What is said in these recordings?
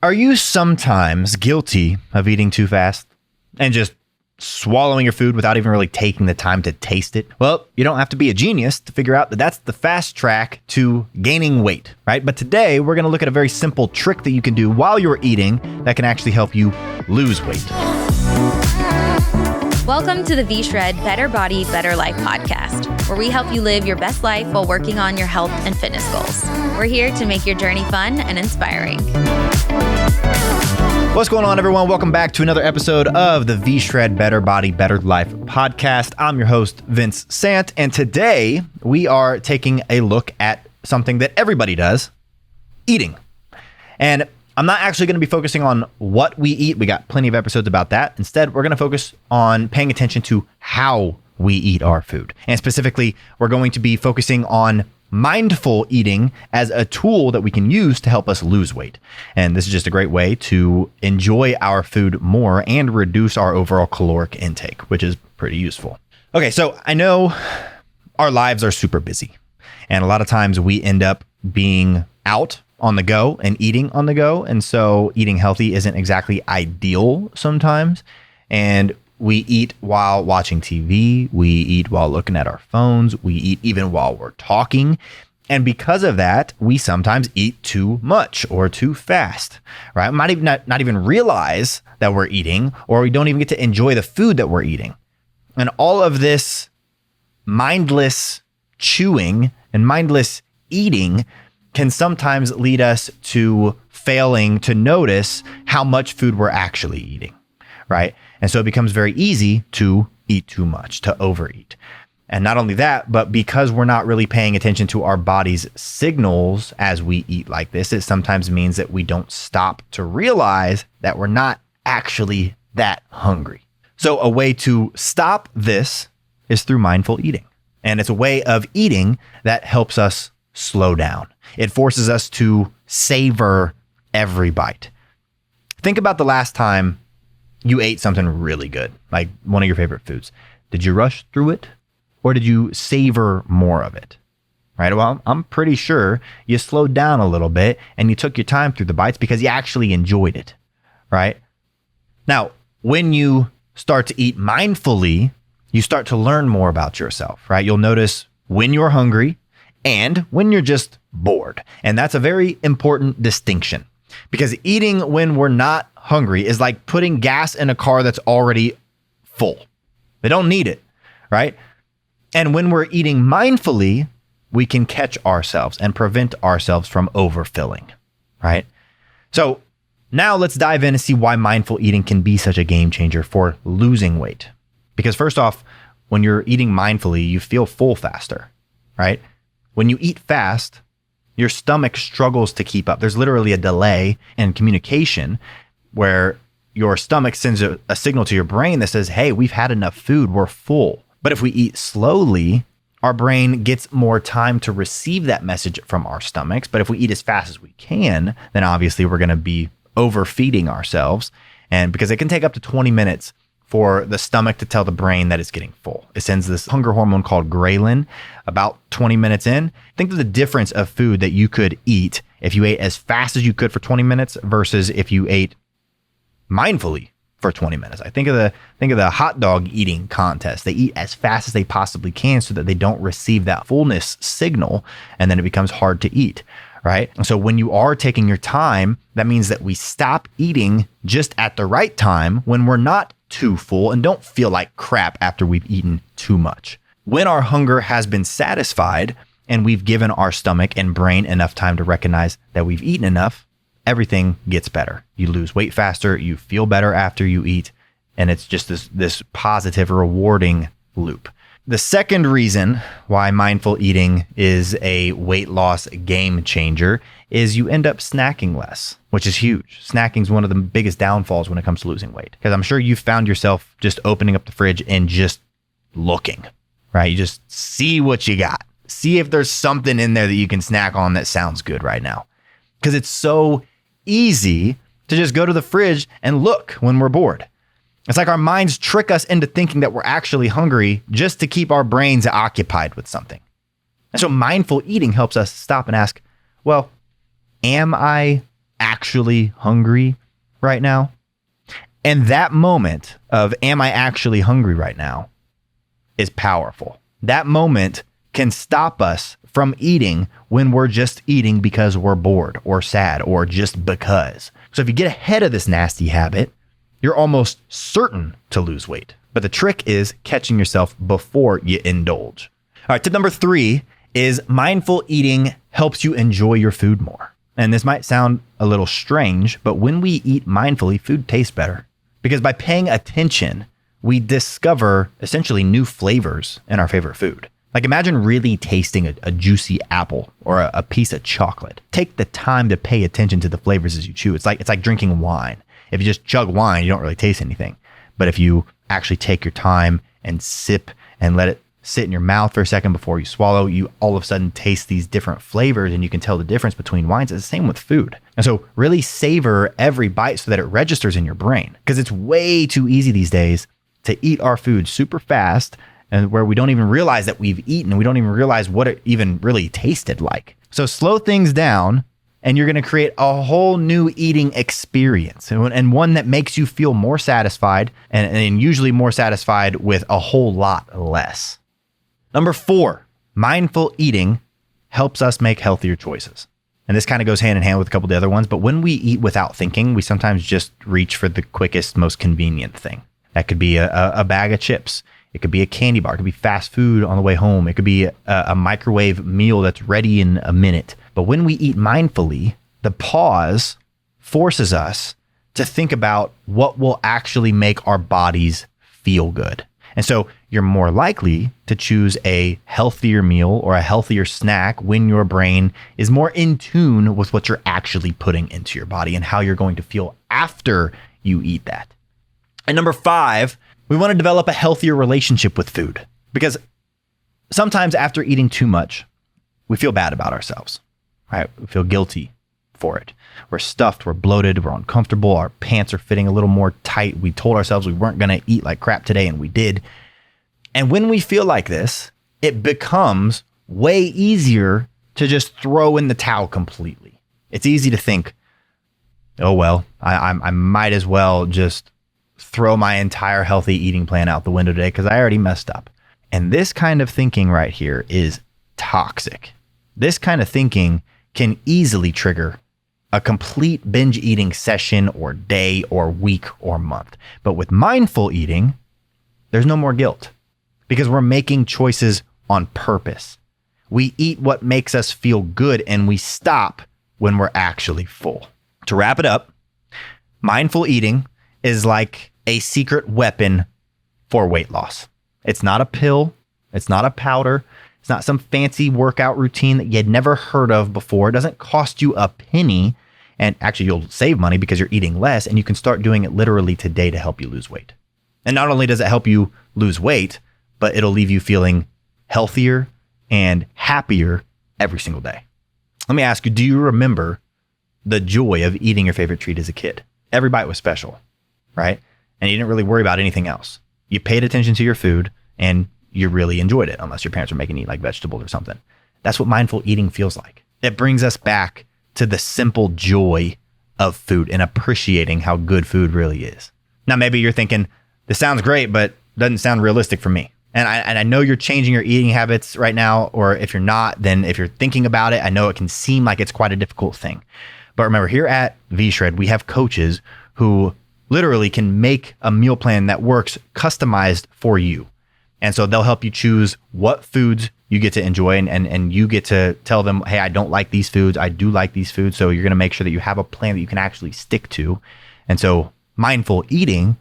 Are you sometimes guilty of eating too fast and just swallowing your food without even really taking the time to taste it? Well, you don't have to be a genius to figure out that that's the fast track to gaining weight, right? But today we're going to look at a very simple trick that you can do while you're eating that can actually help you lose weight. Welcome to the V-Shred Better Body, Better Life podcast, where we help you live your best life while working on your health and fitness goals. We're here to make your journey fun and inspiring. What's going on, everyone? Welcome back to another episode of the V-Shred Better Body, Better Life podcast. I'm your host, Vince Sant, and today we are taking a look at something that everybody does, eating. And I'm not actually going to be focusing on what we eat. We got plenty of episodes about that. Instead, we're going to focus on paying attention to how we eat our food. And specifically, we're going to be focusing on mindful eating as a tool that we can use to help us lose weight. And this is just a great way to enjoy our food more and reduce our overall caloric intake, which is pretty useful. Okay, so I know our lives are super busy. And a lot of times we end up being out on the go and eating on the go. And so eating healthy isn't exactly ideal sometimes. And we eat while watching TV. We eat while looking at our phones. We eat even while we're talking. And because of that, we sometimes eat too much or too fast, right? We might not even realize that we're eating, or we don't even get to enjoy the food that we're eating. And all of this mindless chewing and mindless eating can sometimes lead us to failing to notice how much food we're actually eating, right? And so it becomes very easy to eat too much, to overeat. And not only that, but because we're not really paying attention to our body's signals as we eat like this, it sometimes means that we don't stop to realize that we're not actually that hungry. So a way to stop this is through mindful eating. And it's a way of eating that helps us slow down. It forces us to savor every bite. Think about the last time you ate something really good, like one of your favorite foods. Did you rush through it, or did you savor more of it? Right? Well, I'm pretty sure you slowed down a little bit and you took your time through the bites because you actually enjoyed it, right? Now, when you start to eat mindfully, you start to learn more about yourself, right? You'll notice when you're hungry and when you're just bored. And that's a very important distinction, because eating when we're not hungry is like putting gas in a car that's already full. They don't need it, right? And when we're eating mindfully, we can catch ourselves and prevent ourselves from overfilling, right? So now let's dive in and see why mindful eating can be such a game changer for losing weight. Because first off, when you're eating mindfully, you feel full faster, right? When you eat fast, your stomach struggles to keep up. There's literally a delay in communication where your stomach sends a signal to your brain that says, hey, we've had enough food, we're full. But if we eat slowly, our brain gets more time to receive that message from our stomachs. But if we eat as fast as we can, then obviously we're going to be overfeeding ourselves. And because it can take up to 20 minutes for the stomach to tell the brain that it's getting full. It sends this hunger hormone called ghrelin about 20 minutes in. Think of the difference of food that you could eat if you ate as fast as you could for 20 minutes versus if you ate mindfully for 20 minutes. I think of the hot dog eating contest. They eat as fast as they possibly can so that they don't receive that fullness signal, and then it becomes hard to eat, right? And so when you are taking your time, that means that we stop eating just at the right time when we're not too full and don't feel like crap after we've eaten too much. When our hunger has been satisfied and we've given our stomach and brain enough time to recognize that we've eaten enough, everything gets better. You lose weight faster, you feel better after you eat, and it's just this positive, rewarding loop. The second reason why mindful eating is a weight loss game changer is you end up snacking less, which is huge. Snacking is one of the biggest downfalls when it comes to losing weight, because I'm sure you found yourself just opening up the fridge and just looking, right? You just see what you got. See if there's something in there that you can snack on that sounds good right now, because it's so easy to just go to the fridge and look when we're bored. It's like our minds trick us into thinking that we're actually hungry just to keep our brains occupied with something. And so mindful eating helps us stop and ask, well, am I actually hungry right now? And that moment of, am I actually hungry right now, is powerful. That moment can stop us from eating when we're just eating because we're bored or sad or just because. So if you get ahead of this nasty habit, you're almost certain to lose weight. But the trick is catching yourself before you indulge. All right, tip number 3 is mindful eating helps you enjoy your food more. And this might sound a little strange, but when we eat mindfully, food tastes better. Because by paying attention, we discover essentially new flavors in our favorite food. Like imagine really tasting a juicy apple or a piece of chocolate. Take the time to pay attention to the flavors as you chew. It's like drinking wine. If you just chug wine, you don't really taste anything. But if you actually take your time and sip and let it sit in your mouth for a second before you swallow, you all of a sudden taste these different flavors and you can tell the difference between wines. It's the same with food. And so really savor every bite so that it registers in your brain, because it's way too easy these days to eat our food super fast and where we don't even realize that we've eaten and we don't even realize what it even really tasted like. So slow things down and you're going to create a whole new eating experience, and one that makes you feel more satisfied and usually more satisfied with a whole lot less. Number 4, mindful eating helps us make healthier choices. And this kind of goes hand in hand with a couple of the other ones, but when we eat without thinking, we sometimes just reach for the quickest, most convenient thing. That could be a bag of chips. It could be a candy bar. It could be fast food on the way home. It could be a microwave meal that's ready in a minute. But when we eat mindfully, the pause forces us to think about what will actually make our bodies feel good. And so you're more likely to choose a healthier meal or a healthier snack when your brain is more in tune with what you're actually putting into your body and how you're going to feel after you eat that. And number 5, we want to develop a healthier relationship with food, because sometimes after eating too much, we feel bad about ourselves, right? We feel guilty for it. We're stuffed, we're bloated, we're uncomfortable, our pants are fitting a little more tight. We told ourselves we weren't going to eat like crap today, and we did. And when we feel like this, it becomes way easier to just throw in the towel completely. It's easy to think, oh, well, I might as well just throw my entire healthy eating plan out the window today because I already messed up. And this kind of thinking right here is toxic. This kind of thinking can easily trigger a complete binge eating session or day or week or month. But with mindful eating, there's no more guilt because we're making choices on purpose. We eat what makes us feel good and we stop when we're actually full. To wrap it up, mindful eating is like a secret weapon for weight loss. It's not a pill. It's not a powder. It's not some fancy workout routine that you had never heard of before. It doesn't cost you a penny. And actually, you'll save money because you're eating less, and you can start doing it literally today to help you lose weight. And not only does it help you lose weight, but it'll leave you feeling healthier and happier every single day. Let me ask you, do you remember the joy of eating your favorite treat as a kid? Every bite was special, right? And you didn't really worry about anything else. You paid attention to your food and you really enjoyed it, unless your parents were making you eat like vegetables or something. That's what mindful eating feels like. It brings us back to the simple joy of food and appreciating how good food really is. Now, maybe you're thinking, this sounds great, but doesn't sound realistic for me. And I know you're changing your eating habits right now, or if you're not, then if you're thinking about it, I know it can seem like it's quite a difficult thing. But remember, here at V-Shred, we have coaches who literally can make a meal plan that works customized for you. And so they'll help you choose what foods you get to enjoy, and you get to tell them, hey, I don't like these foods. I do like these foods. So you're going to make sure that you have a plan that you can actually stick to. And so mindful eating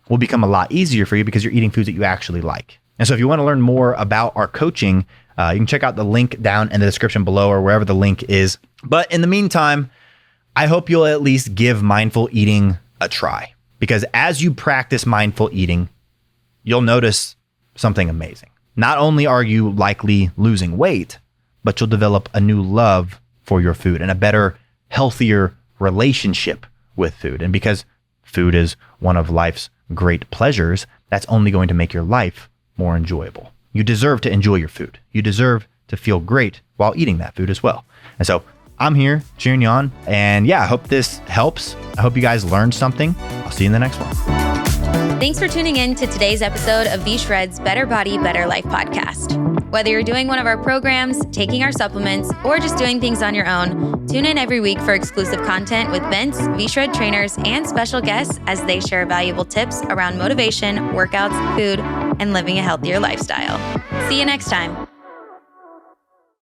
will become a lot easier for you because you're eating foods that you actually like. And so if you want to learn more about our coaching, you can check out the link down in the description below or wherever the link is. But in the meantime, I hope you'll at least give mindful eating a try, because as you practice mindful eating, you'll notice something amazing. Not only are you likely losing weight, but you'll develop a new love for your food and a better, healthier relationship with food. And because food is one of life's great pleasures, that's only going to make your life more enjoyable. You deserve to enjoy your food. You deserve to feel great while eating that food as well. And so I'm here cheering you on. And yeah, I hope this helps. I hope you guys learned something. I'll see you in the next one. Thanks for tuning in to today's episode of V-Shred's Better Body, Better Life podcast. Whether you're doing one of our programs, taking our supplements, or just doing things on your own, tune in every week for exclusive content with Vince, V-Shred trainers, and special guests as they share valuable tips around motivation, workouts, food, and living a healthier lifestyle. See you next time.